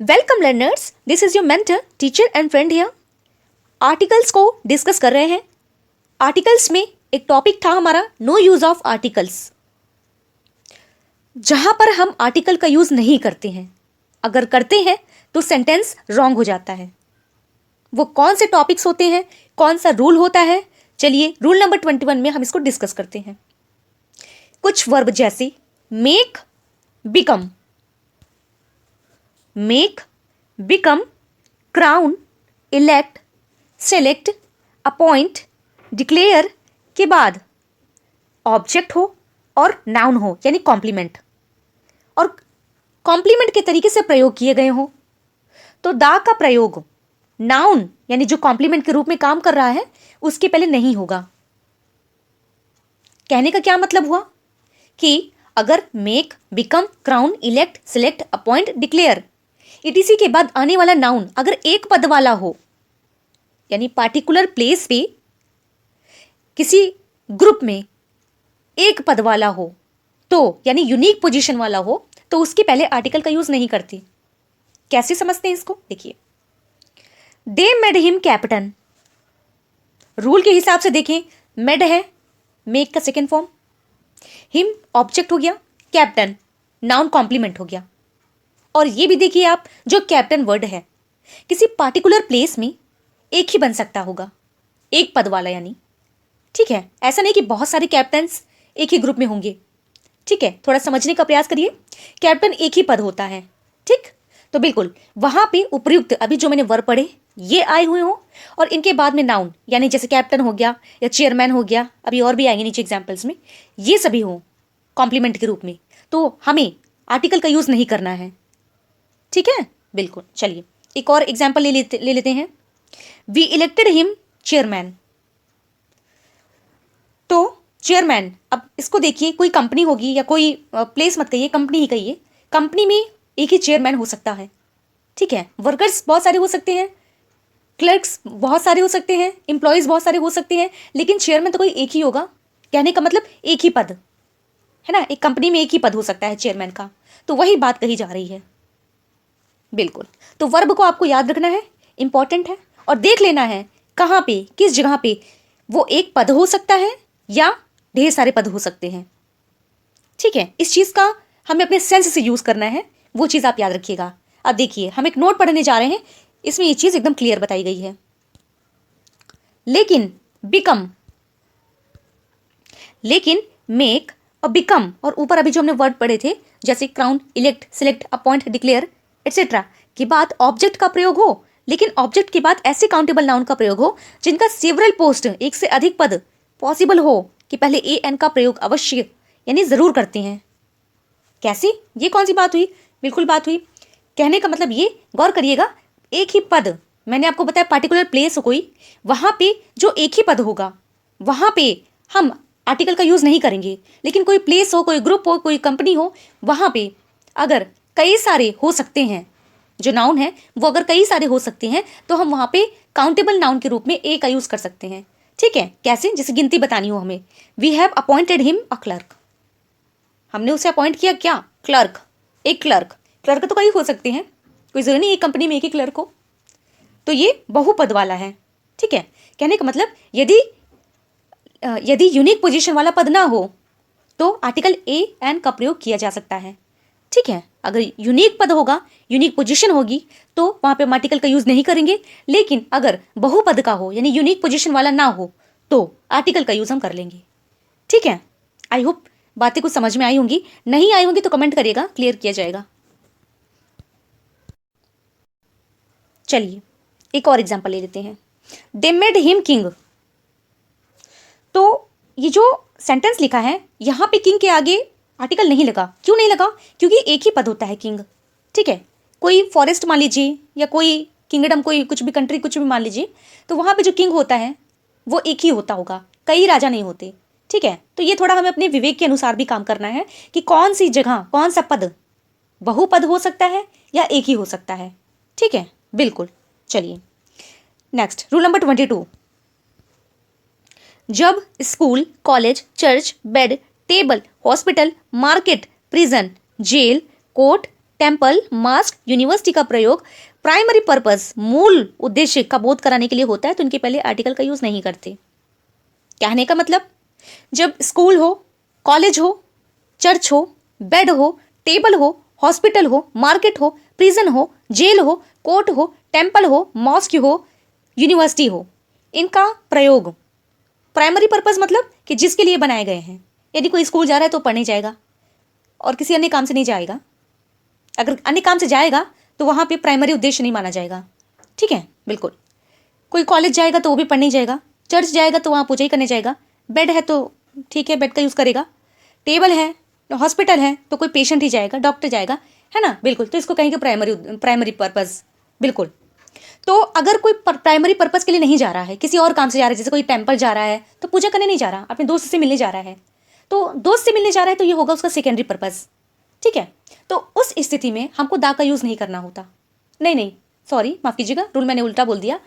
Welcome learners, this is your mentor, teacher and friend here. Articles को discuss कर रहे हैं। आर्टिकल्स में एक टॉपिक था हमारा नो यूज ऑफ आर्टिकल्स, जहां पर हम आर्टिकल का यूज नहीं करते हैं। अगर करते हैं तो सेंटेंस रॉन्ग हो जाता है। वो कौन से टॉपिक्स होते हैं, कौन सा रूल होता है, चलिए रूल नंबर 21 में हम इसको डिस्कस करते हैं। कुछ वर्ब जैसे make, become, make, become, crown, elect, select, appoint, declare के बाद ऑब्जेक्ट हो और नाउन हो यानी कॉम्प्लीमेंट, और कॉम्प्लीमेंट के तरीके से प्रयोग किए गए हो तो दा का प्रयोग नाउन यानी जो कॉम्प्लीमेंट के रूप में काम कर रहा है उसके पहले नहीं होगा। कहने का क्या मतलब हुआ कि अगर make, become, crown, elect, select, appoint, declare ETC के बाद आने वाला नाउन अगर एक पद वाला हो यानी पार्टिकुलर प्लेस पे किसी ग्रुप में एक पद वाला हो तो यानी यूनिक पोजीशन वाला हो तो उसके पहले आर्टिकल का यूज नहीं करती। कैसे समझते हैं इसको, देखिए। They made him captain, rule के हिसाब से देखें, मेड है मेक का सेकेंड फॉर्म, हिम ऑब्जेक्ट हो गया, कैप्टन नाउन कॉम्प्लीमेंट हो गया। और ये भी देखिए आप, जो कैप्टन वर्ड है किसी पार्टिकुलर प्लेस में एक ही बन सकता होगा, एक पद वाला यानी, ठीक है। ऐसा नहीं कि बहुत सारे कैप्टन्स एक ही ग्रुप में होंगे, ठीक है। थोड़ा समझने का प्रयास करिए, कैप्टन एक ही पद होता है, ठीक। तो बिल्कुल वहां पे उपयुक्त अभी जो मैंने वर्ब पढ़े ये आए हुए हो और इनके बाद में नाउन यानी जैसे कैप्टन हो गया या चेयरमैन हो गया, अभी और भी आएंगे नीचे एग्जाम्पल्स में, ये सभी हो कॉम्प्लीमेंट के रूप में, तो हमें आर्टिकल का यूज नहीं करना है, ठीक है। बिल्कुल, चलिए एक और एग्जाम्पल ले लेते हैं। वी इलेक्टेड हिम चेयरमैन, तो चेयरमैन, अब इसको देखिए, कोई कंपनी होगी या कोई प्लेस मत कहिए, कंपनी ही कहिए, कंपनी में एक ही चेयरमैन हो सकता है, ठीक है। वर्कर्स बहुत सारे हो सकते हैं, क्लर्क्स बहुत सारे हो सकते हैं, एम्प्लॉयज बहुत सारे हो सकते हैं, लेकिन चेयरमैन तो कोई एक ही होगा। कहने का मतलब एक ही पद है ना, एक कंपनी में एक ही पद हो सकता है चेयरमैन का, तो वही बात कही जा रही है। बिल्कुल, तो वर्ब को आपको याद रखना है, इंपॉर्टेंट है, और देख लेना है कहाँ पे, किस जगह पे वो एक पद हो सकता है या ढेर सारे पद हो सकते हैं, ठीक है। इस चीज का हमें अपने सेंस से यूज करना है, वो चीज आप याद रखिएगा। अब देखिए, हम एक नोट पढ़ने जा रहे हैं, इसमें ये चीज एकदम क्लियर बताई गई है। लेकिन बिकम, लेकिन मेक और बिकम और ऊपर अभी जो हमने वर्ड पढ़े थे जैसे crown, elect, select, appoint, declare et cetera के बाद ऑब्जेक्ट का प्रयोग हो, लेकिन ऑब्जेक्ट के बाद ऐसे काउंटेबल नाउन का प्रयोग हो जिनका सेवरल पोस्ट, एक से अधिक पद पॉसिबल हो, कि पहले ए एन का प्रयोग अवश्य यानी जरूर करते हैं। कैसे, ये कौन सी बात हुई, बिल्कुल बात हुई। कहने का मतलब ये, गौर करिएगा, एक ही पद, मैंने आपको बताया पार्टिकुलर प्लेस हो कोई, वहां पे जो एक ही पद होगा वहां पे हम आर्टिकल का यूज नहीं करेंगे, लेकिन कोई प्लेस हो, कोई ग्रुप हो, कोई कंपनी हो, वहां पे अगर कई सारे हो सकते हैं, जो नाउन है वो अगर कई सारे हो सकते हैं तो हम वहां पे काउंटेबल नाउन के रूप में ए का यूज कर सकते हैं, ठीक है। कैसे, जैसे गिनती बतानी हो हमें, we have appointed him a clerk, हमने उसे अपॉइंट किया क्या, क्लर्क, एक क्लर्क। क्लर्क तो कई हो सकते हैं, कोई जरूरी नहीं एक कंपनी में एक ही क्लर्क हो, तो ये बहुपद वाला है, ठीक है। कहने का मतलब यदि यूनिक पोजीशन वाला पद ना हो तो आर्टिकल ए एन का प्रयोग किया जा सकता है, ठीक है। अगर यूनिक पद होगा, यूनिक पोजीशन होगी, तो वहां पे हम आर्टिकल का यूज नहीं करेंगे, लेकिन अगर बहुपद का हो यानी यूनिक पोजीशन वाला ना हो तो आर्टिकल का यूज हम कर लेंगे, ठीक है। आई होप बातें कुछ समझ में आई होंगी, नहीं आई होंगी तो कमेंट करिएगा, क्लियर किया जाएगा। चलिए एक और एग्जांपल ले लेते हैं। दे मेड हिम किंग, तो ये जो सेंटेंस लिखा है यहां पे किंग के आगे आर्टिकल नहीं लगा, क्यों नहीं लगा, क्योंकि एक ही पद होता है किंग, ठीक है। कोई फॉरेस्ट मान लीजिए या कोई किंगडम, कोई कुछ भी कंट्री, कुछ भी मान लीजिए, तो वहां पे जो किंग होता है वो एक ही होता होगा, कई राजा नहीं होते, ठीक है। तो ये थोड़ा हमें अपने विवेक के अनुसार भी काम करना है कि कौन सी जगह, कौन सा पद बहुपद हो सकता है या एक ही हो सकता है, ठीक है। बिल्कुल, चलिए नेक्स्ट, रूल नंबर 22। जब school, college, church, bed, table, hospital, market, prison, jail, court, temple, mosque, university का प्रयोग प्राइमरी पर्पस, मूल उद्देश्य का बोध कराने के लिए होता है, तो इनके पहले आर्टिकल का यूज नहीं करते। कहने का मतलब, जब स्कूल हो, कॉलेज हो, चर्च हो, बेड हो, टेबल हो, हॉस्पिटल हो, मार्केट हो, प्रिजन हो, जेल हो, कोर्ट हो, टेम्पल हो, मॉस्क हो, यूनिवर्सिटी हो, इनका प्रयोग प्राइमरी पर्पस मतलब कि जिसके लिए बनाए गए हैं। यदि कोई स्कूल जा रहा है तो पढ़ने जाएगा और किसी अन्य काम से नहीं जाएगा। अगर अन्य काम से जाएगा तो वहां पे प्राइमरी उद्देश्य नहीं माना जाएगा। ठीक है, बिल्कुल। कोई कॉलेज जाएगा तो वो भी पढ़ने जाएगा, चर्च जाएगा तो वहां पूजा ही करने जाएगा, बेड है तो ठीक है बेड का यूज करेगा, टेबल है, हॉस्पिटल है तो कोई पेशेंट ही जाएगा, डॉक्टर जाएगा, है ना, बिल्कुल। तो इसको कहेंगे प्राइमरी पर्पस, बिल्कुल। तो अगर कोई प्राइमरी पर्पस के लिए नहीं जा रहा है, किसी और काम से जा रहा है, जैसे कोई टेम्पल जा रहा है तो पूजा करने नहीं जा रहा, अपने दोस्त से मिलने जा रहा है, तो दोस्त से मिलने जा रहा है तो ये होगा उसका सेकेंडरी पर्पस। ठीक है, तो उस स्थिति में हमको दा का यूज नहीं करना होता। नहीं, सॉरी, माफ कीजिएगा, रूल मैंने उल्टा बोल दिया।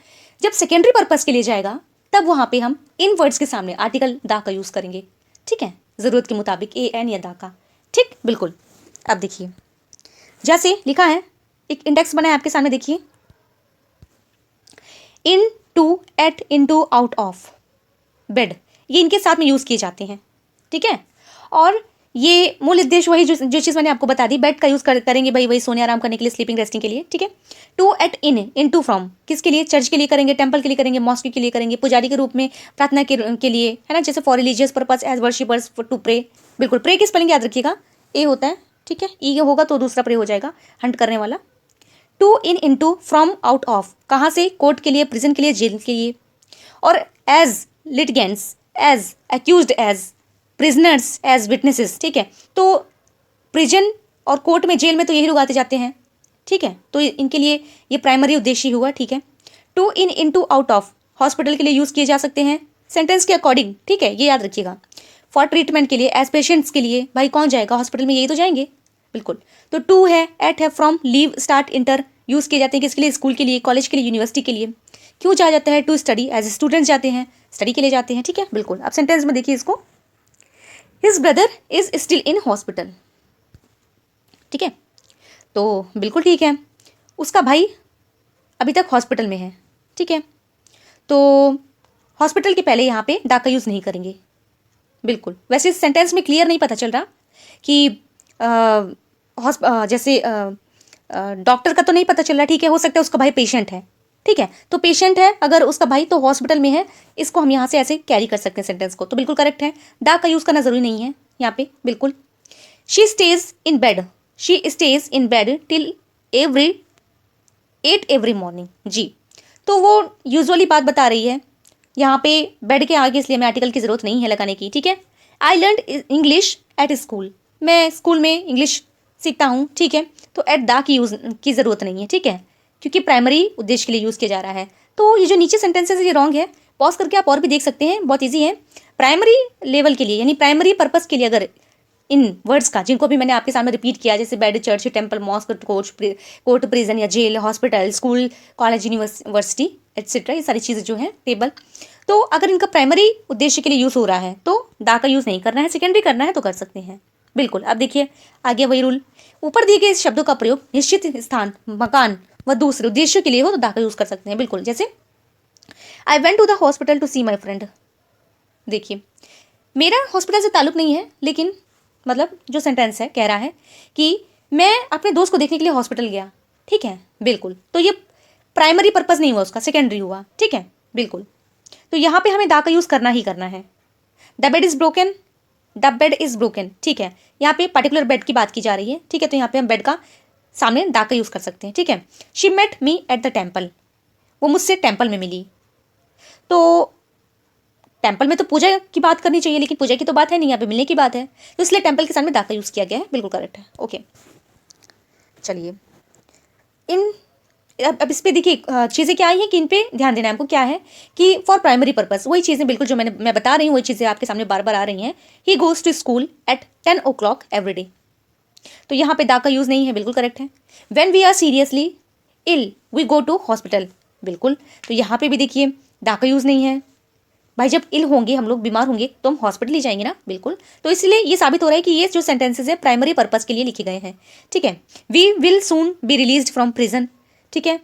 जब सेकेंडरी पर्पस के लिए जाएगा तब वहां पे हम इन वर्ड्स के सामने आर्टिकल दा का यूज करेंगे। ठीक है, जरूरत के मुताबिक ए एन या दा का। ठीक, बिल्कुल। अब देखिए, जैसे लिखा है, एक इंडेक्स बना है आपके सामने, देखिए, in to, at, in to, out of, bed, ये इनके साथ में यूज किए जाते हैं। ठीक है, और ये मूल उद्देश्य वही जो चीज़ मैंने आपको बता दी, बेड का यूज करेंगे भाई, वही सोने आराम करने के लिए, स्लीपिंग रेस्टिंग के लिए। ठीक है, to, at, in to, from, किसके लिए, चर्च के लिए करेंगे, टेम्पल के लिए करेंगे, मॉस्क के लिए करेंगे, पुजारी के रूप में प्रार्थना के लिए, है ना, जैसे for religious purpose, as worshippers, to pray. बिल्कुल, प्रे की स्पेलिंग याद रखिएगा, ए होता है। ठीक है, ई होगा तो दूसरा प्रे हो जाएगा, हंट करने वाला। To, into, from, out of, कहाँ से, कोर्ट के लिए, प्रिजन के लिए, जेल के लिए। और as litigants, as accused, as prisoners, as witnesses. ठीक है, तो प्रिजन और कोर्ट में, जेल में तो यही लोग आते जाते हैं। ठीक है, तो इनके लिए ये प्राइमरी उद्देश्य हुआ। ठीक है, to, in to, out of, hospital के लिए यूज किए जा सकते हैं सेंटेंस के अकॉर्डिंग। ठीक है, ये याद रखिएगा। फॉर ट्रीटमेंट के लिए, एज पेशेंट्स के लिए, भाई कौन जाएगा हॉस्पिटल में, यही तो जाएंगे, बिल्कुल। तो टू है, एट है, from, leave, start, inter, use किए जाते हैं किसके लिए, स्कूल के लिए, कॉलेज के लिए, यूनिवर्सिटी के लिए। क्यों जाया जाता है, टू स्टडी, एज स्टूडेंट्स जाते हैं, स्टडी के लिए जाते हैं। ठीक है, बिल्कुल। अब सेंटेंस में देखिए इसको, his brother is still in hospital. ठीक है, तो बिल्कुल ठीक है, उसका भाई अभी तक हॉस्पिटल में है। ठीक है, तो हॉस्पिटल के पहले यहाँ पे दा का यूज नहीं करेंगे, बिल्कुल। वैसे इस सेंटेंस में क्लियर नहीं पता चल रहा कि जैसे डॉक्टर का तो नहीं पता चल रहा। ठीक है, हो सकता है उसका भाई पेशेंट है। ठीक है, तो पेशेंट है अगर उसका भाई, तो हॉस्पिटल में है, इसको हम यहाँ से ऐसे कैरी कर सकते हैं सेंटेंस को, तो बिल्कुल करेक्ट है। दा का यूज करना जरूरी नहीं है यहाँ पे, बिल्कुल। She stays in bed, she stays in bed till 8 every morning. जी, तो वो यूजुअली बात बता रही है यहाँ पे बेड के आगे, इसलिए हमें आर्टिकल की जरूरत नहीं है लगाने की। ठीक है, I learn English at school, मैं स्कूल में इंग्लिश सीखता हूँ। ठीक है, तो एट दा की जरूरत नहीं है। ठीक है, क्योंकि प्राइमरी उद्देश्य के लिए यूज किया जा रहा है। तो ये जो नीचे सेंटेंसेस ये रॉन्ग है, पॉज करके आप और भी देख सकते हैं, बहुत ईजी है। प्राइमरी लेवल के लिए, यानी प्राइमरी पर्पस के लिए, अगर इन वर्ड्स का, जिनको भी मैंने आपके सामने रिपीट किया, जैसे bed, church, temple, mosque, court, prison या jail, hospital, school, college, university etcetera, ये सारी चीज़ें जो हैं, टेबल, तो अगर इनका प्राइमरी उद्देश्य के लिए यूज़ हो रहा है तो दा का यूज़ नहीं करना है, सेकेंडरी करना है तो कर सकते हैं, बिल्कुल। अब देखिए आगे वही रूल, ऊपर दिए गए शब्दों का प्रयोग निश्चित स्थान, मकान व दूसरे उद्देश्यों के लिए हो तो दा का यूज़ कर सकते हैं, बिल्कुल। जैसे I went to the hospital to see my friend. देखिए, मेरा हॉस्पिटल से ताल्लुक नहीं है, लेकिन मतलब जो सेंटेंस है कह रहा है कि मैं अपने दोस्त को देखने के लिए हॉस्पिटल गया। ठीक है, बिल्कुल। तो ये प्राइमरी पर्पस नहीं हुआ उसका, सेकेंडरी हुआ। ठीक है, बिल्कुल। तो यहाँ पे हमें दा का यूज़ करना ही करना है। The bed is broken, the bed is broken. ठीक है, यहाँ पे पर्टिकुलर बेड की बात की जा रही है। ठीक है, तो यहाँ पे हम बेड का सामने दा का यूज़ कर सकते हैं। ठीक है, she met me at the temple, वो मुझसे टेम्पल में मिली। तो टेम्पल में तो पूजा की बात करनी चाहिए, लेकिन पूजा की तो बात है नहीं, यहाँ पे मिलने की बात है, तो इसलिए टेम्पल के सामने दा का यूज़ किया गया है, बिल्कुल करेक्ट है। ओके, चलिए अब इस पर देखिए चीज़ें क्या आई हैं कि इन पे ध्यान देना है हमको। क्या है कि फॉर प्राइमरी पर्पस, वही चीज़ें बिल्कुल जो मैं बता रही हूँ, वही चीज़ें आपके सामने बार बार आ रही हैं। He goes to school at 10 o'clock every day, तो यहाँ पे दा का यूज़ नहीं है, बिल्कुल करेक्ट है। When we are seriously ill we go to hospital, बिल्कुल। तो यहाँ पे भी देखिए दा का यूज़ नहीं है, भाई जब इल होंगे, हम लोग बीमार होंगे तो हम हॉस्पिटल ही जाएंगे ना, बिल्कुल। तो इसलिए ये साबित हो रहा है कि ये जो सेंटेंसेस है प्राइमरी पर्पस के लिए लिखे गए हैं, ठीक है। We will soon be released from prison, ठीक है।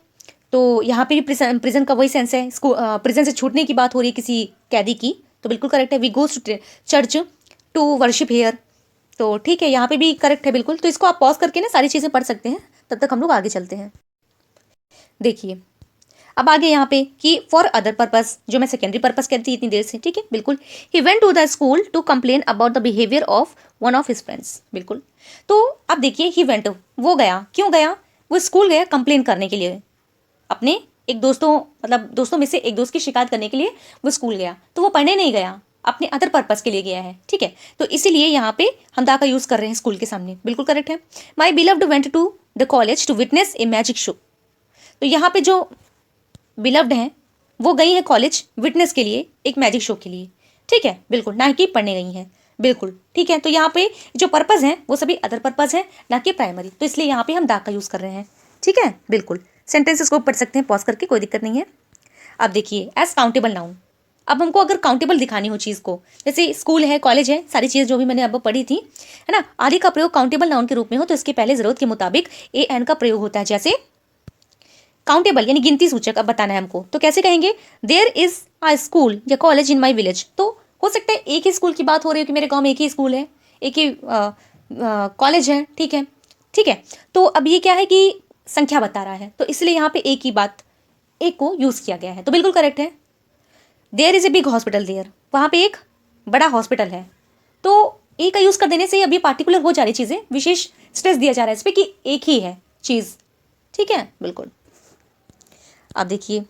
तो यहाँ पे भी प्रिजन का वही सेंस है, प्रिजन से छूटने की बात हो रही है किसी कैदी की, तो बिल्कुल करेक्ट है। We go to church to worship here, तो ठीक है, यहाँ पे भी करेक्ट है बिल्कुल। तो इसको आप पॉज करके ना सारी चीज़ें पढ़ सकते हैं, तब तक हम लोग आगे चलते हैं। देखिए अब आगे यहाँ पे कि फॉर अदर पर्पस, जो मैं सेकेंडरी पर्पस कहती थी इतनी देर से, ठीक है, बिल्कुल। He went to the school to complain about the behaviour of one of his friends, बिल्कुल। तो अब देखिए ही वेंट, वो गया, क्यों गया? वो स्कूल गया कंप्लेन करने के लिए, अपने एक दोस्तों, मतलब दोस्तों में से एक दोस्त की शिकायत करने के लिए वो स्कूल गया। तो वो पढ़ने नहीं गया, अपने अदर पर्पस के लिए गया है, ठीक है। तो इसीलिए यहाँ पे हम दा का यूज कर रहे हैं स्कूल के सामने, बिल्कुल करेक्ट है। My beloved went to the college to witness a magic show, तो यहाँ पे जो बिलव्ड हैं वो गई हैं कॉलेज विटनेस के लिए, एक मैजिक शो के लिए, ठीक है, बिल्कुल, ना कि पढ़ने गई हैं, बिल्कुल ठीक है। तो यहाँ पे जो पर्पज हैं वो सभी अदर पर्पज हैं, ना कि प्राइमरी, तो इसलिए यहाँ पे हम दा का यूज कर रहे हैं, ठीक है, बिल्कुल। सेंटेंसेस को पढ़ सकते हैं पॉज करके, कोई दिक्कत नहीं है। अब देखिए एज काउंटेबल नाउन, अब हमको अगर काउंटेबल दिखानी हो चीज़ को, जैसे स्कूल है, कॉलेज है, सारी चीज़ जो भी मैंने अब पढ़ी थी, है ना, आदि का प्रयोग काउंटेबल नाउन के रूप में हो तो इसके पहले जरूरत के मुताबिक ए एन का प्रयोग होता है। जैसे काउंटेबल यानी गिनती सूचक अब बताना है हमको, तो कैसे कहेंगे? देयर इज अ स्कूल या कॉलेज इन माई विलेज, तो हो सकता है एक ही स्कूल की बात हो रही हो कि मेरे गांव में एक ही स्कूल है, एक ही कॉलेज है, ठीक है, ठीक है। तो अब ये क्या है कि संख्या बता रहा है, तो इसलिए यहाँ पे एक ही बात, एक को यूज किया गया है, तो बिल्कुल करेक्ट है। There is a big hospital there, वहाँ पे एक बड़ा हॉस्पिटल है, तो ए का यूज कर देने से अभी पार्टिकुलर हो जा रही चीजें, विशेष स्ट्रेस दिया जा रहा है इस पर कि एक ही है चीज, ठीक है, बिल्कुल। अब देखिए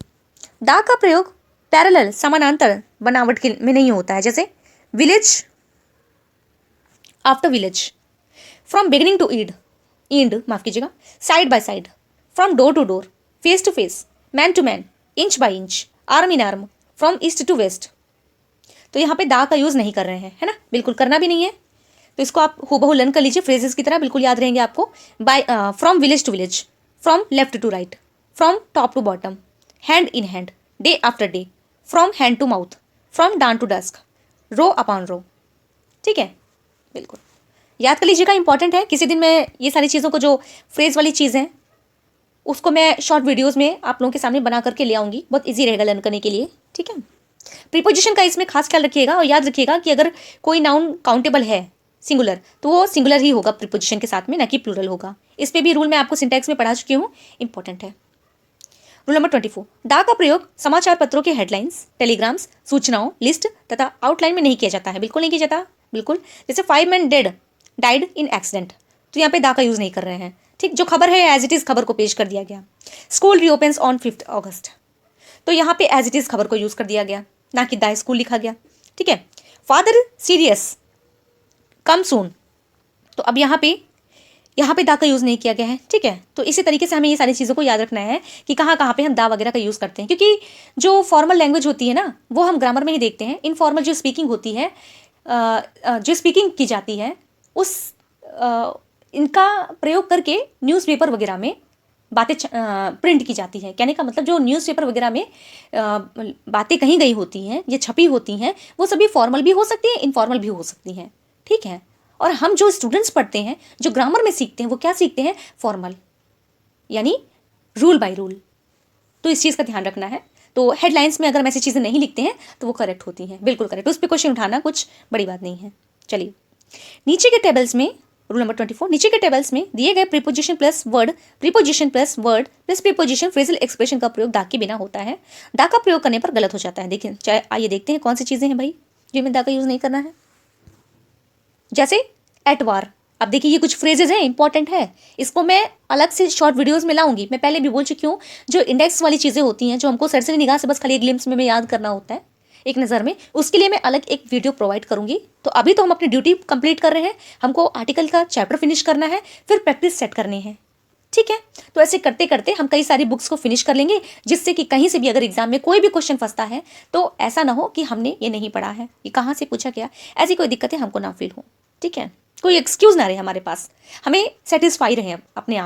दा का प्रयोग पैरेलल समानांतर बनावट के में नहीं होता है, जैसे village after village, from beginning to end माफ कीजिएगा, side by side, from door to door, face to face, man to man, inch by inch, arm in arm, from east to west. तो यहाँ पे दा का यूज नहीं कर रहे हैं, है ना, बिल्कुल करना भी नहीं है। तो इसको आप हूबहू लर्न कर लीजिए फ्रेजेस की तरह, बिल्कुल याद रहेंगे आपको। By from village to village, from left to right, from top to bottom, hand in hand, day after day, from hand to mouth, from dawn to dusk, row upon row, ठीक है, बिल्कुल याद कर लीजिएगा, इंपॉर्टेंट है। किसी दिन मैं ये सारी चीज़ों को जो फ्रेज वाली चीज़ है उसको मैं शॉर्ट वीडियोस में आप लोगों के सामने बना करके ले आऊँगी, बहुत ईजी रहेगा लर्न करने के लिए, ठीक है। प्रीपोजिशन का इसमें खास ख्याल रखिएगा और याद रखिएगा कि अगर कोई नाउन काउंटेबल है सिंगुलर तो वो सिंगुलर ही होगा प्रीपोजिशन के साथ में, ना कि प्लूरल होगा। इस पे भी रूल मैं आपको सिंटैक्स में पढ़ा चुकी हूँ, इंपॉर्टेंट है। रूल नंबर 24, दा का प्रयोग समाचार पत्रों के हेडलाइंस, टेलीग्राम्स, सूचनाओं, लिस्ट तथा आउटलाइन में नहीं किया जाता है, बिल्कुल नहीं किया जाता, बिल्कुल। जैसे 5 men डाइड इन एक्सीडेंट, तो यहाँ पे दा का यूज नहीं कर रहे हैं, ठीक। जो खबर है एज इट इज खबर को पेश कर दिया गया। स्कूल रीओपन्स ऑन 5 अगस्त, तो यहाँ पे एज इट इज खबर को यूज कर दिया गया, ना कि द स्कूल लिखा गया, ठीक है। फादर सीरियस कम सून, तो अब यहाँ पे दा का यूज़ नहीं किया गया है, ठीक है। तो इसी तरीके से हमें ये सारी चीज़ों को याद रखना है कि कहाँ कहाँ पे हम दा वगैरह का यूज़ करते हैं, क्योंकि जो फॉर्मल लैंग्वेज होती है ना वो हम ग्रामर में ही देखते हैं। इनफॉर्मल जो स्पीकिंग होती है, जो स्पीकिंग की जाती है उस इनका प्रयोग करके न्यूज़पेपर वगैरह में बातें प्रिंट की जाती है। कहने का मतलब जो न्यूज़पेपर वगैरह में बातें कही गई होती हैं, ये छपी होती हैं, वो सभी फॉर्मल भी हो सकती हैं, इनफॉर्मल भी हो सकती हैं, ठीक है। और हम जो स्टूडेंट्स पढ़ते हैं, जो ग्रामर में सीखते हैं, वो क्या सीखते हैं? फॉर्मल, यानी रूल बाय रूल। तो इस चीज़ का ध्यान रखना है। तो हेडलाइंस में अगर हम ऐसी चीज़ें नहीं लिखते हैं तो वो करेक्ट होती हैं, बिल्कुल करेक्ट। उस पर क्वेश्चन उठाना कुछ बड़ी बात नहीं है। चलिए नीचे के टेबल्स में, रूल नंबर 24, नीचे के टेबल्स में दिए गए preposition plus word plus preposition phrasal expression का प्रयोग दा के बिना होता है। दा का प्रयोग करने पर गलत हो जाता है। देखिए, चाहे आइए देखते हैं कौन सी चीज़ें हैं भाई जिनमें दा का यूज़ नहीं करना है। जैसे एट वार, अब देखिए ये कुछ फ्रेजेस हैं, इंपॉर्टेंट है, इसको मैं अलग से शॉर्ट वीडियोस में लाऊंगी। मैं पहले भी बोल चुकी हूँ, जो इंडेक्स वाली चीज़ें होती हैं, जो हमको सरसरी निगाह से बस खाली एक ग्लिम्स में याद करना होता है, एक नज़र में, उसके लिए मैं अलग एक वीडियो प्रोवाइड करूंगी। तो अभी तो हम अपनी ड्यूटी कंप्लीट कर रहे हैं, हमको आर्टिकल का चैप्टर फिनिश करना है, फिर प्रैक्टिस सेट करनी है, ठीक है। तो ऐसे करते करते हम कई सारी बुक्स को फिनिश कर लेंगे, जिससे कि कहीं से भी अगर एग्जाम में कोई भी क्वेश्चन फंसता है तो ऐसा ना हो कि हमने ये नहीं पढ़ा है, ये कहाँ से पूछा गया, ऐसी कोई दिक्कतें हमको ना फील हो, ठीक है। कोई एक्सक्यूज ना रहे हमारे पास, हमें सेटिस्फाई रहे अपने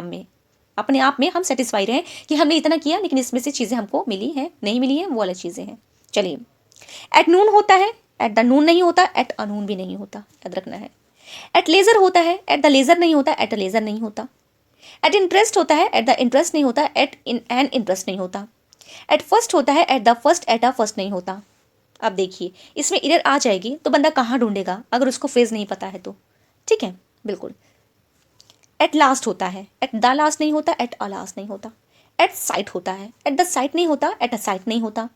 आप में हम सेटिस्फाई रहे कि हमने इतना किया, लेकिन इसमें से चीज़ें हमको मिली हैं, नहीं मिली हैं, वो अलग चीज़ें हैं। चलिए एट नून होता है, एट द नून नहीं होता, एट अनून भी नहीं होता, याद रखना है। एट लेजर होता है, एट द लेजर नहीं होता, एट अ लेजर नहीं होता। एट इंटरेस्ट होता है, एट द इंटरेस्ट नहीं होता, एट इन एन इंटरेस्ट नहीं होता। एट फर्स्ट होता है, at the first, at a first नहीं होता। अब देखिए इसमें एरर आ जाएगी तो बंदा कहाँ ढूंढेगा अगर उसको फ्रेज नहीं पता है तो, ठीक है, बिल्कुल। एट लास्ट होता है, एट द लास्ट नहीं होता, एट अ लास्ट नहीं होता। एट साइट होता है, एट द साइट नहीं होता, एट अ साइट नहीं होता।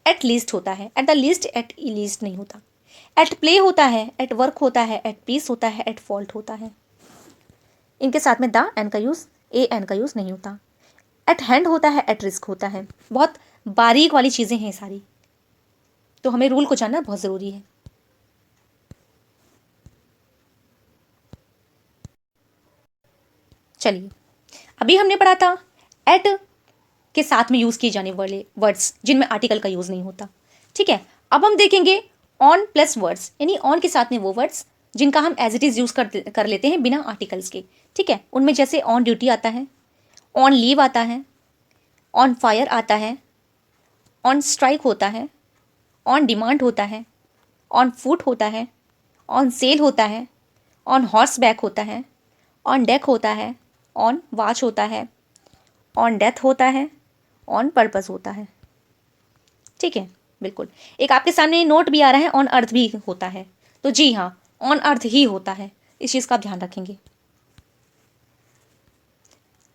एट लीस्ट होता है, at the least, at a least नहीं होता। एट प्ले होता है, एट वर्क होता है, एट पीस होता है, एट फॉल्ट होता है। इनके साथ में द एन का यूज़, ए एन का यूज़ नहीं होता। एट हैंड होता है, एट रिस्क होता है। बहुत बारीक वाली चीज़ें हैं सारी, तो हमें रूल को जानना बहुत ज़रूरी है। चलिए अभी हमने पढ़ा था एट के साथ में यूज़ किए जाने वाले वर्ड्स जिनमें आर्टिकल का यूज़ नहीं होता, ठीक है। अब हम देखेंगे ऑन प्लस वर्ड्स, यानी ऑन के साथ में वो वर्ड्स जिनका हम एज इट इज़ यूज़ कर लेते हैं बिना आर्टिकल्स के, ठीक है। उनमें जैसे ऑन ड्यूटी आता है, ऑन लीव आता है, ऑन फायर आता है, ऑन स्ट्राइक होता है, ऑन डिमांड होता है, ऑन फुट होता है, ऑन सेल होता है, ऑन हॉर्स बैक होता है, ऑन डेक होता है, ऑन वॉच होता है, ऑन डेथ होता है, ऑन पर्पस होता है, ठीक है, बिल्कुल। एक आपके सामने नोट भी आ रहा है ऑन अर्थ भी होता है, तो जी हाँ ऑन अर्थ ही होता है, इस चीज़ का आप ध्यान रखेंगे।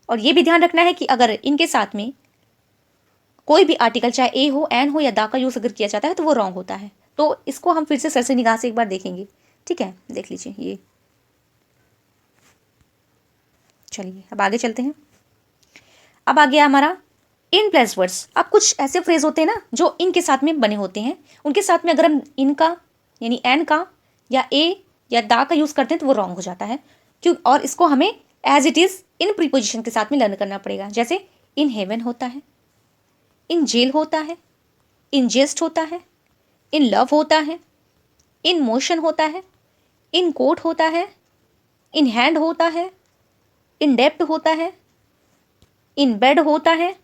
और ये भी ध्यान रखना है कि अगर इनके साथ में कोई भी आर्टिकल चाहे ए हो, एन हो या दा का यूज़ अगर किया जाता है तो वो रॉन्ग होता है। तो इसको हम फिर से सरसे निगाह से एक बार देखेंगे, ठीक है, देख लीजिए ये। चलिए अब आगे चलते हैं। अब आ गया हमारा इन प्लस वर्ड्स। अब कुछ ऐसे फ्रेज होते हैं ना जो इन के साथ में बने होते हैं, उनके साथ में अगर हम इनका यानी एन का या ए या दा का यूज़ करते हैं तो वो रॉन्ग हो जाता है, क्यों, और इसको हमें as it is in preposition के साथ में लर्न करना पड़ेगा। जैसे इन हेवन होता है, इन जेल होता है, इन जेस्ट होता है, इन लव होता है, इन मोशन होता है, इन कोट होता है, इन हैंड होता है, इन डेप्ट होता है, इन बेड होता है,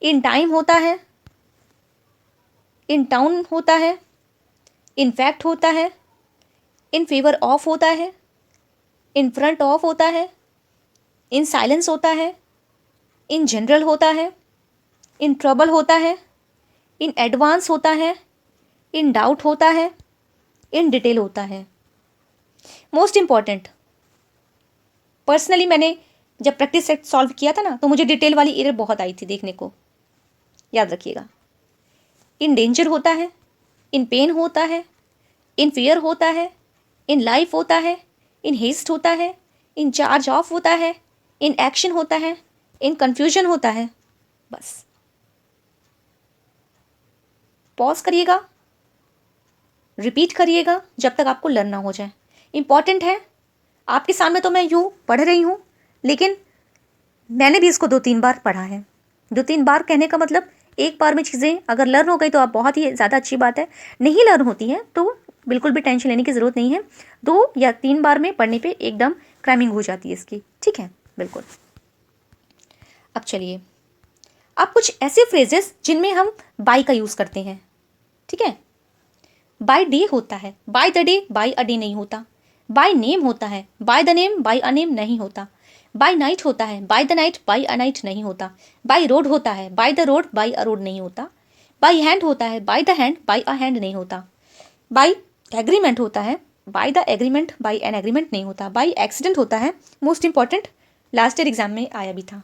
इन टाइम होता है, इन टाउन होता है, इन फैक्ट होता है, इन फेवर ऑफ होता है, इन फ्रंट ऑफ होता है, इन साइलेंस होता है, इन जनरल होता है, इन ट्रबल होता है, इन एडवांस होता है, इन डाउट होता है, इन डिटेल होता है। मोस्ट इंपॉर्टेंट, पर्सनली मैंने जब प्रैक्टिस सेट सॉल्व किया था ना तो मुझे डिटेल वाली एरर बहुत आई थी देखने को, याद रखिएगा। इन डेंजर होता है, इन पेन होता है, इन फियर होता है, इन लाइफ होता है, इन हेस्ट होता है, इन चार्ज ऑफ होता है, इन एक्शन होता है, इन कंफ्यूजन होता है। बस पॉज करिएगा, रिपीट करिएगा जब तक आपको लर्न ना हो जाए। इंपॉर्टेंट है, आपके सामने तो मैं यूँ पढ़ रही हूँ लेकिन मैंने भी इसको 2-3 बार पढ़ा है। 2-3 बार कहने का मतलब एक बार में चीज़ें अगर लर्न हो गई तो आप बहुत ही ज़्यादा अच्छी बात है, नहीं लर्न होती हैं तो बिल्कुल भी टेंशन लेने की ज़रूरत नहीं है। 2 या 3 बार में पढ़ने पे एकदम क्रैमिंग हो जाती है इसकी, ठीक है, बिल्कुल। अब चलिए, अब कुछ ऐसे फ्रेजेस जिनमें हम बाय का यूज़ करते हैं, ठीक है। बाय डे होता है, by the day, by a day नहीं होता। बाय नेम होता है, by the name, by a name नहीं होता। बाय नाइट होता है, by the night, by a night नहीं होता। बाय रोड होता है, by the road, by a road नहीं होता। बाय हैंड होता है, by the hand, by a hand नहीं होता। बाय एग्रीमेंट होता है, by the agreement, by an agreement नहीं होता। बाय एक्सीडेंट होता है, most important, last year exam में आया भी था,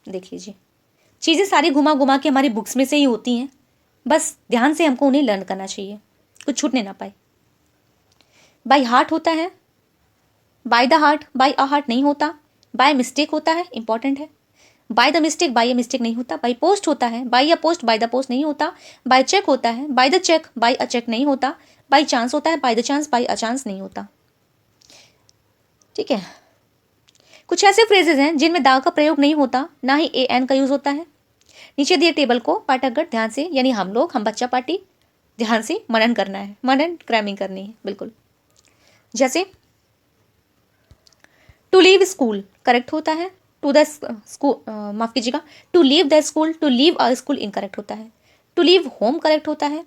देख लीजिए। चीज़ें सारी घुमा घुमा के हमारी बुक्स में से ही होती हैं, बस ध्यान से हमको उन्हें लर्न करना चाहिए, कुछ छूटने ना पाए। बाय हार्ट होता है, by the heart, by a heart नहीं होता। बाय मिस्टेक होता है, इंपॉर्टेंट है। By the mistake, by a mistake नहीं होता। बाय पोस्ट होता है, by a post, by the post नहीं होता। बाय चेक होता है, by the cheque, by a cheque नहीं होता। बाय चांस होता है, by the chance, by a chance नहीं होता, ठीक है। कुछ ऐसे फ्रेजेज हैं जिनमें दा का प्रयोग नहीं होता, ना ही ए एन का यूज होता है। नीचे दिए टेबल को पाठकगण ध्यान से, यानी हम लोग, हम बच्चा पार्टी, ध्यान से मनन करना है, मनन क्रैमिंग करनी है, बिल्कुल। जैसे टू लीव स्कूल करेक्ट होता है, टू द स्कूल, माफ कीजिएगा, to leave the school, to leave a school incorrect होता है, टू लीव होम करेक्ट होता है,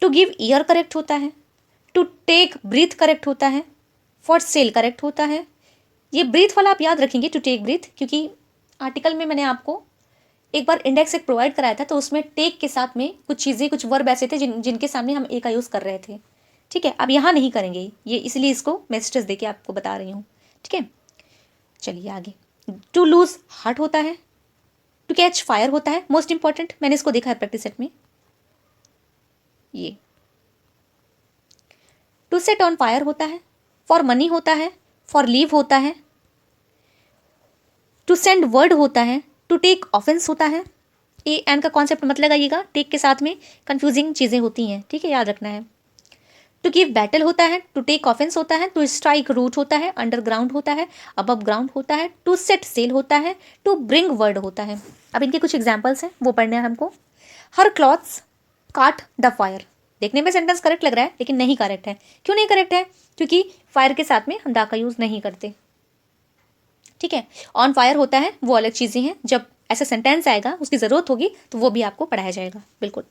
टू गिव ईयर करेक्ट होता है, टू टेक ब्रीथ करेक्ट होता है, फॉर सेल करेक्ट होता है। ये ब्रीथ वाला आप याद रखेंगे, टू टेक ब्रीथ, क्योंकि आर्टिकल में मैंने आपको एक बार इंडेक्स एक प्रोवाइड कराया था, तो उसमें टेक के साथ में कुछ चीज़ें, कुछ वर्ब ऐसे थे जिनके सामने हम ए का यूज़ कर रहे थे। ठीक है, अब यहाँ नहीं करेंगे ये, इसलिए इसको मैं स्ट्रेस देके आपको बता रही हूँ। ठीक है, चलिए आगे। टू लूज हार्ट होता है, टू कैच फायर होता है, मोस्ट इंपॉर्टेंट, मैंने इसको देखा है प्रैक्टिस सेट में। ये टू सेट ऑन फायर होता है, फॉर मनी होता है, फॉर लीव होता है, टू सेंड वर्ड होता है, टू टेक ऑफेंस होता है। ए एंड का कॉन्सेप्ट मत लगाइएगा, टेक के साथ में कंफ्यूजिंग चीज़ें होती हैं, ठीक है, याद रखना है। टू गिव बैटल होता है, टू टेक ऑफेंस होता है, टू स्ट्राइक रूट होता है, अंडरग्राउंड होता है, अबव ग्राउंड होता है, टू सेट सेल होता है, टू ब्रिंग वर्ड होता है। अब इनके कुछ एग्जाम्पल्स हैं, वो पढ़ने हैं हमको। हर क्लॉथ्स काट द फायर, देखने में सेंटेंस करेक्ट लग रहा है लेकिन नहीं करेक्ट है। क्यों नहीं करेक्ट है? क्योंकि फायर के साथ में हम दा का यूज़ नहीं करते। ठीक है, ऑन फायर होता है, वो अलग चीज़ें हैं, जब ऐसा सेंटेंस आएगा उसकी ज़रूरत होगी तो वो भी आपको पढ़ाया जाएगा, बिल्कुल।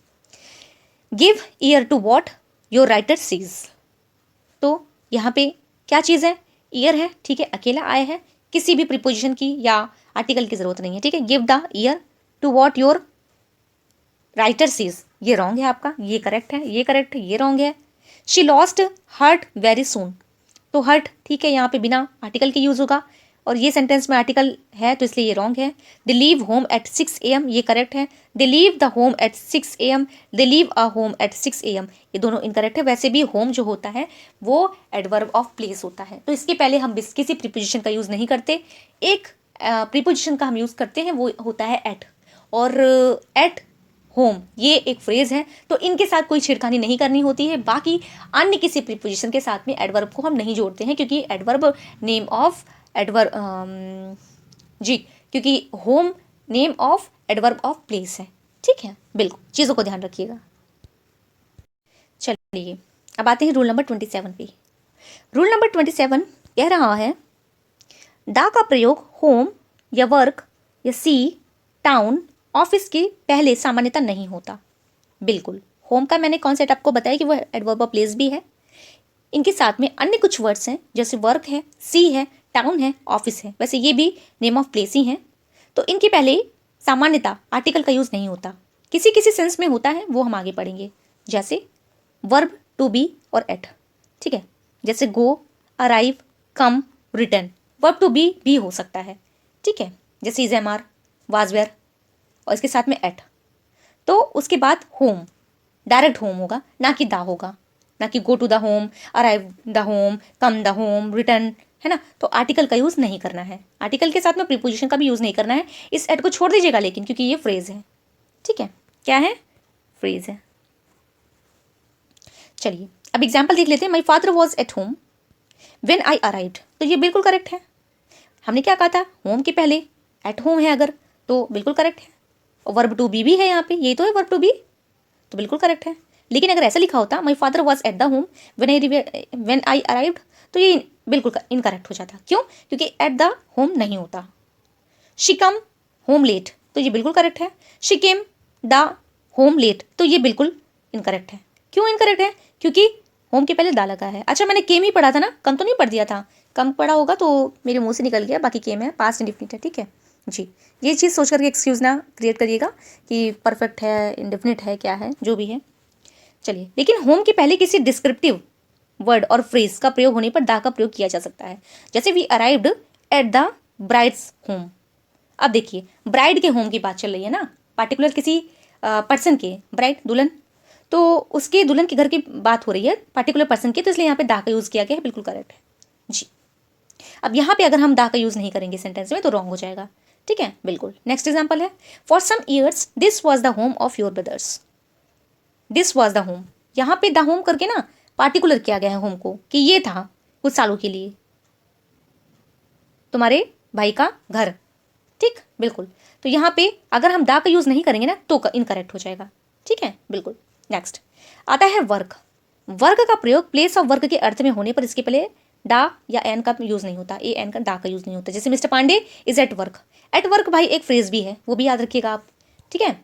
Give ear to what your writer sees, तो यहाँ पे क्या चीज़ है? ईयर है, ठीक है, अकेला आया है, किसी भी प्रीपोजिशन की या आर्टिकल की ज़रूरत नहीं है। ठीक है, give the ear to what your writer sees, ये रॉन्ग है आपका, ये करेक्ट है, ये करेक्ट है, ये रॉन्ग है। She lost heart very soon, तो हर्ट ठीक है, यहाँ पे बिना आर्टिकल के यूज़ होगा, और ये सेंटेंस में आर्टिकल है तो इसलिए ये रॉन्ग है। They leave home at 6 AM, ये करेक्ट है। They leave the home at 6 AM, they leave a home at 6 AM, ये दोनों इनकरेक्ट है। वैसे भी होम जो होता है वो एडवर्ब ऑफ प्लेस होता है, तो इसके पहले हम किसी प्रीपोजिशन का यूज़ नहीं करते। एक प्रीपोजिशन का हम यूज़ करते हैं, वो होता है एट, और एट होम ये एक फ्रेज है, तो इनके साथ कोई छेड़खानी नहीं करनी होती है। बाकी अन्य किसी प्रीपोजिशन के साथ में एडवर्ब को हम नहीं जोड़ते हैं, क्योंकि एडवर्ब नेम ऑफ एडवर्ब जी, क्योंकि home name of adverb of place है। ठीक है, बिल्कुल, चीज़ों को ध्यान रखिएगा। चलिए अब आते हैं रूल नंबर 27 पे। रूल नंबर 27 कह रहा है दा का प्रयोग होम या वर्क या सी, टाउन, ऑफिस के पहले सामान्यतः नहीं होता। बिल्कुल, होम का मैंने कॉन्सेप्ट आपको बताया कि वो एडवर्ब ऑफ प्लेस भी है। इनके साथ में अन्य कुछ वर्ड्स हैं, जैसे वर्क है, सी है, टाउन है, ऑफिस है, वैसे ये भी नेम ऑफ प्लेस ही हैं। तो इनके पहले सामान्यतः आर्टिकल का यूज़ नहीं होता, किसी किसी सेंस में होता है, वो हम आगे पढ़ेंगे। जैसे वर्ब टू बी और एट, ठीक है, जैसे go, arrive, come, return, verb to be भी हो सकता है। ठीक है, जैसे is, am are, was, were, और इसके साथ में एट। तो उसके बाद होम, डायरेक्ट होम होगा, ना कि दा होगा, ना कि go to the home, arrive the home, come the home, return, है ना। तो आर्टिकल का यूज़ नहीं करना है, आर्टिकल के साथ में प्रीपोजिशन का भी यूज़ नहीं करना है। इस एट को छोड़ दीजिएगा लेकिन, क्योंकि ये फ्रेज है। ठीक है, क्या है? फ्रेज है। चलिए अब एग्जाम्पल देख लेते हैं। My father was at home when I arrived, तो ये बिल्कुल करेक्ट है। हमने क्या कहा था? होम के पहले एट होम है अगर, तो बिल्कुल करेक्ट है। और वर्ब टू बी भी है यहाँ पे, ये तो है वर्ब टू बी, तो बिल्कुल करेक्ट है। लेकिन अगर ऐसा लिखा होता my father was at the home when I arrived, तो ये बिल्कुल इनकरेक्ट हो जाता। क्यों? क्योंकि एट द होम नहीं होता। शी कम होम लेट, तो ये बिल्कुल करेक्ट है। She came the home late, तो ये बिल्कुल इनकरेक्ट है। क्यों इनकरेक्ट है? क्योंकि होम के पहले दा लगा है। अच्छा, मैंने केम ही पढ़ा था ना, कम तो नहीं पढ़ दिया था। कम पढ़ा होगा तो मेरे मुंह से निकल गया, बाकी केम है, पास्ट इंडिफिनिट है। ठीक है जी, ये चीज़ सोच करके एक्सक्यूज़ ना क्रिएट करिएगा कि परफेक्ट है, इंडेफिनिट है, क्या है, जो भी है। चलिए, लेकिन होम के पहले किसी डिस्क्रिप्टिव वर्ड और फ्रेज का प्रयोग होने पर दा का प्रयोग किया जा सकता है। जैसे we arrived at the bride's home. अब देखिए, ब्राइड के होम की बात चल रही है ना, पार्टिकुलर किसी पर्सन के, ब्राइड दुल्हन, तो उसके दुल्हन के घर की बात हो रही है, पार्टिकुलर पर्सन की, तो इसलिए यहाँ पे दा का यूज़ किया गया है, बिल्कुल करेक्ट है जी। अब यहाँ पे अगर हम दा का यूज़ नहीं करेंगे सेंटेंस में तो रॉन्ग हो जाएगा। ठीक है, बिल्कुल। नेक्स्ट एग्जाम्पल है, for some years this was the home of your brothers. This was the home, यहाँ पे द होम करके ना पार्टिकुलर किया गया है होम को, कि ये था कुछ सालों के लिए तुम्हारे भाई का घर। ठीक, बिल्कुल। तो यहाँ पे अगर हम दा का यूज़ नहीं करेंगे ना तो इनकरेक्ट हो जाएगा। ठीक है, बिल्कुल। नेक्स्ट आता है वर्क। वर्क का प्रयोग प्लेस ऑफ वर्क के अर्थ में होने पर इसके पहले डा या एन का यूज़ नहीं होता, ए एन का डा का यूज़ नहीं होता। जैसे mister Pandey is at work, at work भाई एक फ्रेज भी है, वो भी याद रखिएगा आप, ठीक है।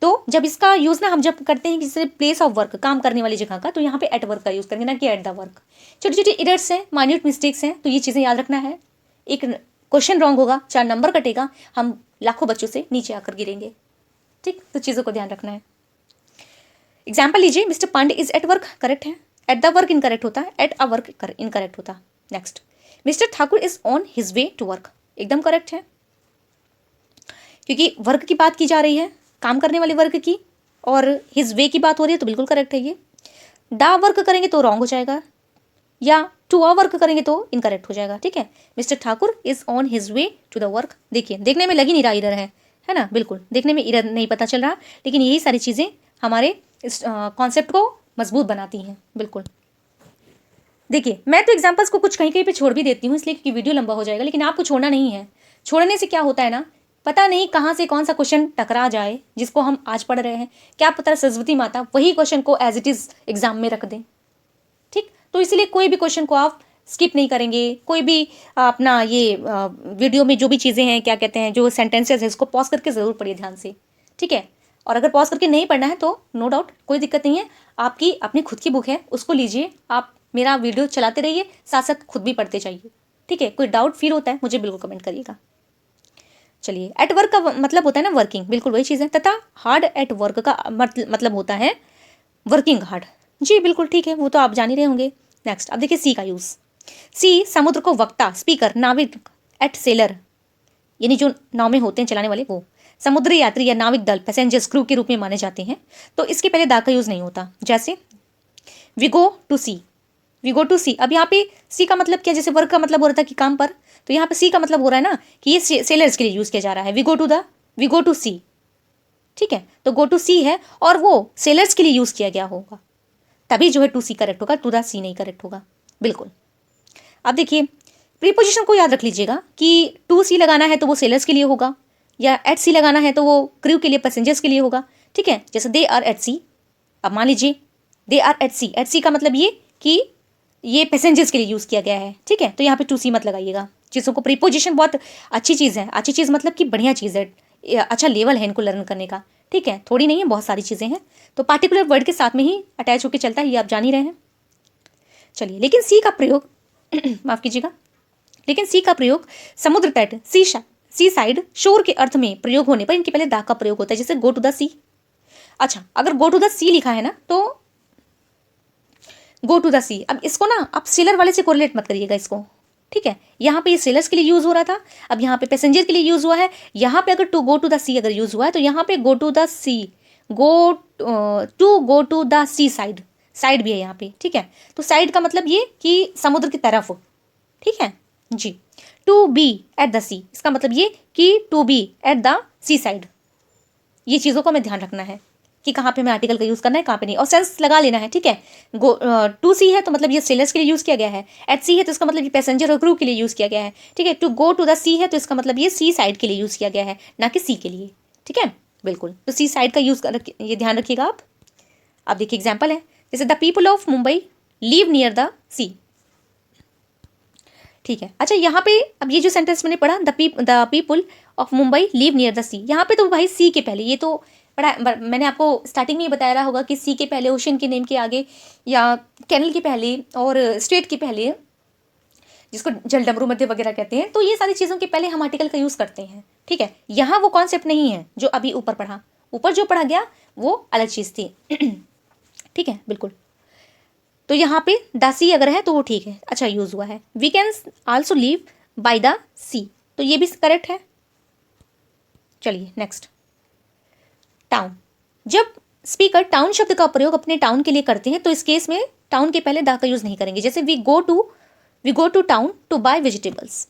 तो जब इसका यूज़ ना हम जब करते हैं किसी प्लेस ऑफ वर्क, काम करने वाली जगह का, तो यहाँ पे एट वर्क का यूज़ करेंगे, ना कि एट द वर्क। छोटी छोटी एरर्स हैं, माइन्यूट मिस्टेक्स हैं, तो ये चीज़ें याद रखना है। एक क्वेश्चन रॉन्ग होगा, 4 नंबर कटेगा, हम लाखों बच्चों से नीचे आकर गिरेंगे, ठीक। तो चीज़ों को ध्यान रखना है। एग्जाम्पल लीजिए, mister Pandey is at work correct है, एट द वर्क इनकरेक्ट होता है, एट अ वर्क इनकरेक्ट होता। Next, mister Thakur is on his way to work, एकदम करेक्ट है, क्योंकि वर्क की बात की जा रही है, काम करने वाले वर्क की, और हिज वे की बात हो रही है, तो बिल्कुल करेक्ट है ये। डा वर्क करेंगे तो रॉन्ग हो जाएगा, या टू अ वर्क करेंगे तो इनकरेक्ट हो जाएगा, ठीक है। Mister Thakur is on his way to the work, देखिए देखने में लगी नहीं रहा इरर है ना, बिल्कुल देखने में इरर नहीं पता चल रहा, लेकिन यही सारी चीज़ें हमारे इस कॉन्सेप्ट को मजबूत बनाती हैं, बिल्कुल। देखिए मैं तो एग्जाम्पल्स को कुछ कहीं कहीं पे छोड़ भी देती हूँ, इसलिए क्योंकि वीडियो लंबा हो जाएगा, लेकिन आपको छोड़ना नहीं है। छोड़ने से क्या होता है ना, पता नहीं कहाँ से कौन सा क्वेश्चन टकरा जाए जिसको हम आज पढ़ रहे हैं, क्या पता सरस्वती माता वही क्वेश्चन को एज इट इज़ एग्जाम में रख दें, ठीक। तो इसलिए कोई भी क्वेश्चन को आप स्किप नहीं करेंगे, कोई भी अपना ये वीडियो में जो भी चीज़ें हैं, क्या कहते हैं, जो सेंटेंसेस है, इसको पॉज करके ज़रूर पढ़िए ध्यान से, ठीक है। और अगर पॉज करके नहीं पढ़ना है तो नो डाउट कोई दिक्कत नहीं है, आपकी अपनी खुद की बुक है, उसको लीजिए, आप मेरा वीडियो चलाते रहिए, साथ साथ खुद भी पढ़ते जाइए, ठीक है। कोई डाउट फील होता है मुझे बिल्कुल कमेंट करिएगा। चलिए, एट वर्क का मतलब होता है ना वर्किंग, बिल्कुल वही चीज़ है, तथा हार्ड एट वर्क का मतलब होता है वर्किंग हार्ड, जी बिल्कुल ठीक है, वो तो आप जान ही रहे होंगे। नेक्स्ट, अब देखिए सी का यूज़। सी समुद्र को वक्ता, स्पीकर, नाविक, एट सेलर, यानी जो नाव में होते हैं चलाने वाले, वो समुद्री यात्री या नाविक दल, पैसेंजर्स, क्रू के रूप में माने जाते हैं, तो इसके पहले दा का यूज़ नहीं होता। जैसे we go to sea, we go to sea, अब यहाँ पे सी का मतलब क्या, जैसे वर्क का मतलब हो रहा था कि काम पर, तो यहाँ पे सी का मतलब हो रहा है ना कि ये सेलर्स के लिए यूज़ किया जा रहा है, वी गो टू सी, ठीक है। तो गो टू सी है और वो सेलर्स के लिए यूज़ किया गया होगा, तभी जो है टू सी करेक्ट होगा, टू द सी नहीं करेक्ट होगा, बिल्कुल। अब देखिए प्रीपोजिशन को याद रख लीजिएगा कि टू सी लगाना है तो वो सेलर्स के लिए होगा, या एट सी लगाना है तो वो क्रू के लिए, पैसेंजर्स के लिए होगा, ठीक है। जैसे दे आर एट सी, अब मान लीजिए दे आर एट सी का मतलब ये कि ये पैसेंजर्स के लिए यूज़ किया गया है, ठीक है। तो यहाँ पे टू सी मत लगाइएगा चीज़ों को। प्रीपोजिशन बहुत अच्छी चीज़ है, अच्छी चीज़ मतलब कि बढ़िया चीज़ है, अच्छा लेवल है इनको लर्न करने का, ठीक है। थोड़ी नहीं है, बहुत सारी चीज़ें हैं, तो पार्टिकुलर वर्ड के साथ में ही अटैच होकर चलता है, ये आप जान ही रहे हैं। चलिए, लेकिन सी का प्रयोग माफ़ कीजिएगा, लेकिन सी का प्रयोग समुद्र तट, सी साइड, शोर के अर्थ में प्रयोग होने पर इनके पहले दा का प्रयोग होता है, जैसे गो टू द सी। अच्छा, अगर गो टू द सी लिखा है ना, तो गो टू द सी, अब इसको ना आप सेलर वाले से कोरिलेट मत करिएगा इसको, ठीक है। यहाँ पे ये सेलर्स के लिए यूज़ हो रहा था, अब यहाँ पे पैसेंजर के लिए यूज़ हुआ है। यहाँ पे अगर to go to the sea अगर यूज़ हुआ है, तो यहाँ पे go to the sea, go to the seaside, side भी है यहाँ पे, ठीक है। तो साइड का मतलब ये कि समुद्र की तरफ, ठीक है जी। To be at the sea, इसका मतलब ये कि to be at the seaside, ये चीज़ों को हमें ध्यान रखना है कि कहाँ पे हमें आर्टिकल का यूज़ करना है, कहाँ पे नहीं, और सेंस लगा लेना है, ठीक है। गो टू सी है तो मतलब ये सेलर्स के लिए यूज़ किया गया है, एट सी है तो इसका मतलब ये पैसेंजर और क्रू के लिए यूज़ किया गया है, ठीक है। टू गो टू द सी है तो इसका मतलब ये सी साइड के लिए यूज़ किया गया है, ना कि सी के लिए, ठीक है, बिल्कुल। तो सी साइड का यूज़ ये ध्यान रखिएगा आप। अब देखिए एग्जाम्पल है, जैसे the people of Mumbai live near the sea, ठीक है। अच्छा, यहाँ पे अब ये जो सेंटेंस मैंने पढ़ा, the people of Mumbai live near the sea, यहाँ पे तो भाई सी के पहले, ये तो पढ़ा, मैंने आपको स्टार्टिंग में ही बताया रहा होगा कि सी के पहले, ओशन के नेम के आगे, या कैनल के पहले, और स्टेट के पहले, जिसको जलडमरू मध्य वगैरह कहते हैं, तो ये सारी चीज़ों के पहले हम आर्टिकल का यूज़ करते हैं, ठीक है। यहाँ वो कॉन्सेप्ट नहीं है जो अभी ऊपर पढ़ा, ऊपर जो पढ़ा गया वो अलग चीज़ थी ठीक है, बिल्कुल। तो यहाँ पे द सी अगर है तो वो ठीक है, अच्छा यूज़ हुआ है। We can also live by the sea, तो ये भी करेक्ट है। चलिए नेक्स्ट, टाउन। जब स्पीकर टाउन शब्द का प्रयोग अपने टाउन के लिए करते हैं तो इस केस में टाउन के पहले द का यूज़ नहीं करेंगे। जैसे we go to town to buy vegetables,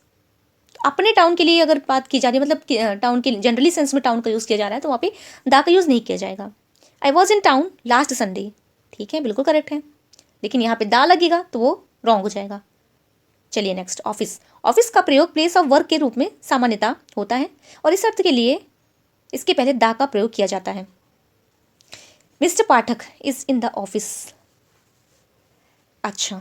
अपने टाउन के लिए अगर बात की जा रही है, मतलब टाउन के जनरली सेंस में टाउन का यूज़ किया जा रहा है, तो वहाँ पे द का यूज़ नहीं किया जाएगा। I was in town last Sunday, ठीक है, बिल्कुल करेक्ट है, लेकिन यहाँ पे दा लगेगा तो वो रॉन्ग हो जाएगा। चलिए नेक्स्ट, ऑफिस। ऑफिस का प्रयोग प्लेस ऑफ वर्क के रूप में सामान्यतः होता है, और इस अर्थ के लिए इसके पहले दा का प्रयोग किया जाता है। Mister Pathak is in the office, अच्छा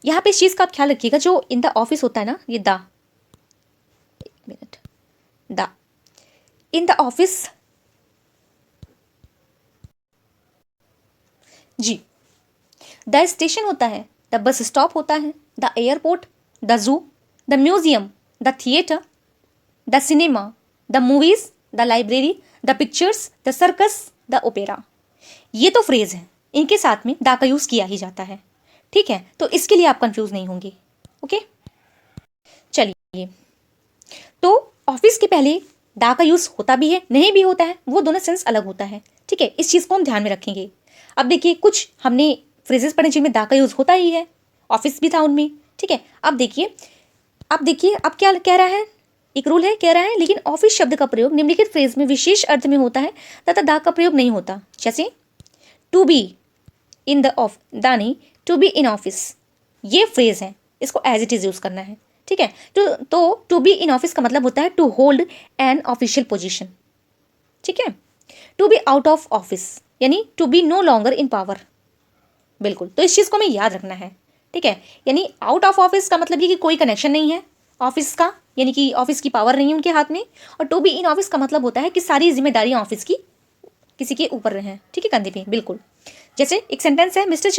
यहाँ पे इस चीज़ का आप ख्याल रखिएगा, जो इन द ऑफिस होता है ना, ये द, एक minute, the in the office, जी, द स्टेशन होता है, द बस स्टॉप होता है, the airport, the zoo, the museum, the theatre, the cinema, the movies, the library, the pictures, the circus, the opera. ये तो phrase है, इनके साथ में दा का यूज किया ही जाता है, ठीक है, तो इसके लिए आप कंफ्यूज नहीं होंगे। ओके, चलिए, तो ऑफिस के पहले दा का यूज होता भी है, नहीं भी होता है, वो दोनों सेंस अलग होता है, ठीक है, इस चीज को हम ध्यान में रखेंगे। अब देखिए, कुछ हमने फ्रेजेस पढ़े जिनमें दा का यूज होता ही है, ऑफिस भी था उनमें, ठीक है। अब क्या कह रहा है, एक रूल है, कह रहा है लेकिन ऑफिस शब्द का प्रयोग निम्नलिखित फ्रेज में विशेष अर्थ में होता है तथा दा का प्रयोग नहीं होता। जैसे to be in the off, दानी टू बी इन ऑफिस, ये फ्रेज है, इसको एज इट इज यूज करना है, ठीक है। तो टू बी इन ऑफिस का मतलब होता है to hold an official position, ठीक है। To be out of office यानी to be no longer in power, बिल्कुल, तो इस चीज को हमें याद रखना है, ठीक है। यानी आउट ऑफ ऑफिस का मतलब ये कि कोई कनेक्शन नहीं है ऑफिस का, यानी कि ऑफिस की पावर नहीं है उनके हाथ में। और टू बी इन ऑफिस का मतलब होता है कि सारी जिम्मेदारियां ऑफिस की किसी के ऊपर रहे, ठीक है, कंधे पे, बिल्कुल। जैसे एक सेंटेंस है, mister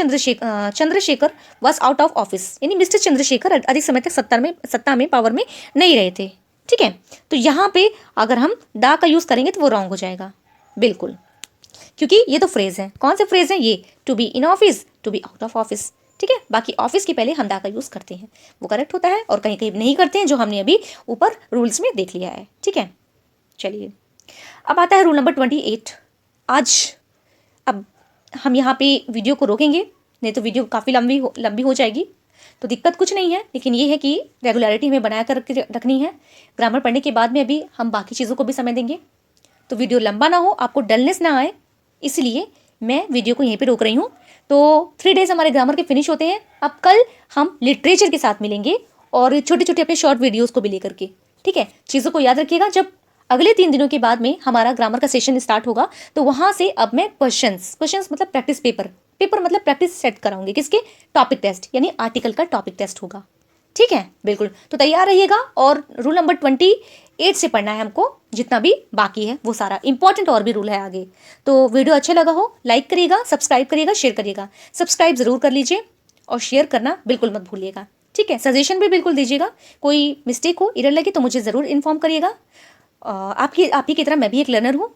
Chandrashekhar was out of office, यानी मिस्टर चंद्रशेखर अधिक समय तक सत्ता में पावर में नहीं रहे थे, ठीक है। तो यहाँ पे अगर हम दा का यूज करेंगे तो वो रॉन्ग हो जाएगा, बिल्कुल, क्योंकि ये तो फ्रेज है। कौन से फ्रेज है ये, to be in office, to be out of office, ठीक है। बाकी ऑफिस के पहले हम दा का यूज करते हैं, वो करेक्ट होता है, और कहीं कहीं नहीं करते हैं, जो हमने अभी ऊपर रूल्स में देख लिया है, ठीक है। चलिए, अब आता है रूल नंबर 28। आज अब हम यहाँ पे वीडियो को रोकेंगे, नहीं तो वीडियो काफ़ी लंबी हो जाएगी, तो दिक्कत कुछ नहीं है, लेकिन ये है कि रेगुलरिटी हमें बना कर रखनी है। ग्रामर पढ़ने के बाद में अभी हम बाकी चीज़ों को भी समय देंगे, तो वीडियो लंबा ना हो, आपको डलनेस ना आए, इसलिए मैं वीडियो को यहीं पे रोक रही हूँ। तो 3 डेज हमारे ग्रामर के फिनिश होते हैं। अब कल हम लिटरेचर के साथ मिलेंगे और छोटे छोटे अपने शॉर्ट वीडियोज़ को भी लेकर के, ठीक है। चीज़ों को याद रखिएगा, जब अगले 3 दिनों के बाद में हमारा ग्रामर का सेशन स्टार्ट होगा, तो वहां से अब मैं क्वेश्चंस मतलब प्रैक्टिस पेपर मतलब प्रैक्टिस सेट कराऊंगी, किसके, टॉपिक टेस्ट, यानी आर्टिकल का टॉपिक टेस्ट होगा, ठीक है, बिल्कुल। तो तैयार रहिएगा, और रूल नंबर 28 से पढ़ना है हमको, जितना भी बाकी है वो सारा इंपॉर्टेंट और भी रूल है आगे। तो वीडियो अच्छा लगा हो, लाइक करिएगा, सब्सक्राइब करिएगा, शेयर करिएगा। सब्सक्राइब जरूर कर लीजिए और शेयर करना बिल्कुल मत भूलिएगा, ठीक है। सजेशन भी बिल्कुल दीजिएगा, कोई मिस्टेक हो, एरर लगे तो मुझे ज़रूर इन्फॉर्म करिएगा। आप ही की तरह मैं भी एक लर्नर हूँ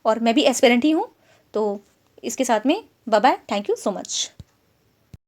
और मैं भी एस्पिरेंट ही हूँ। तो इसके साथ में bye bye, thank you so much.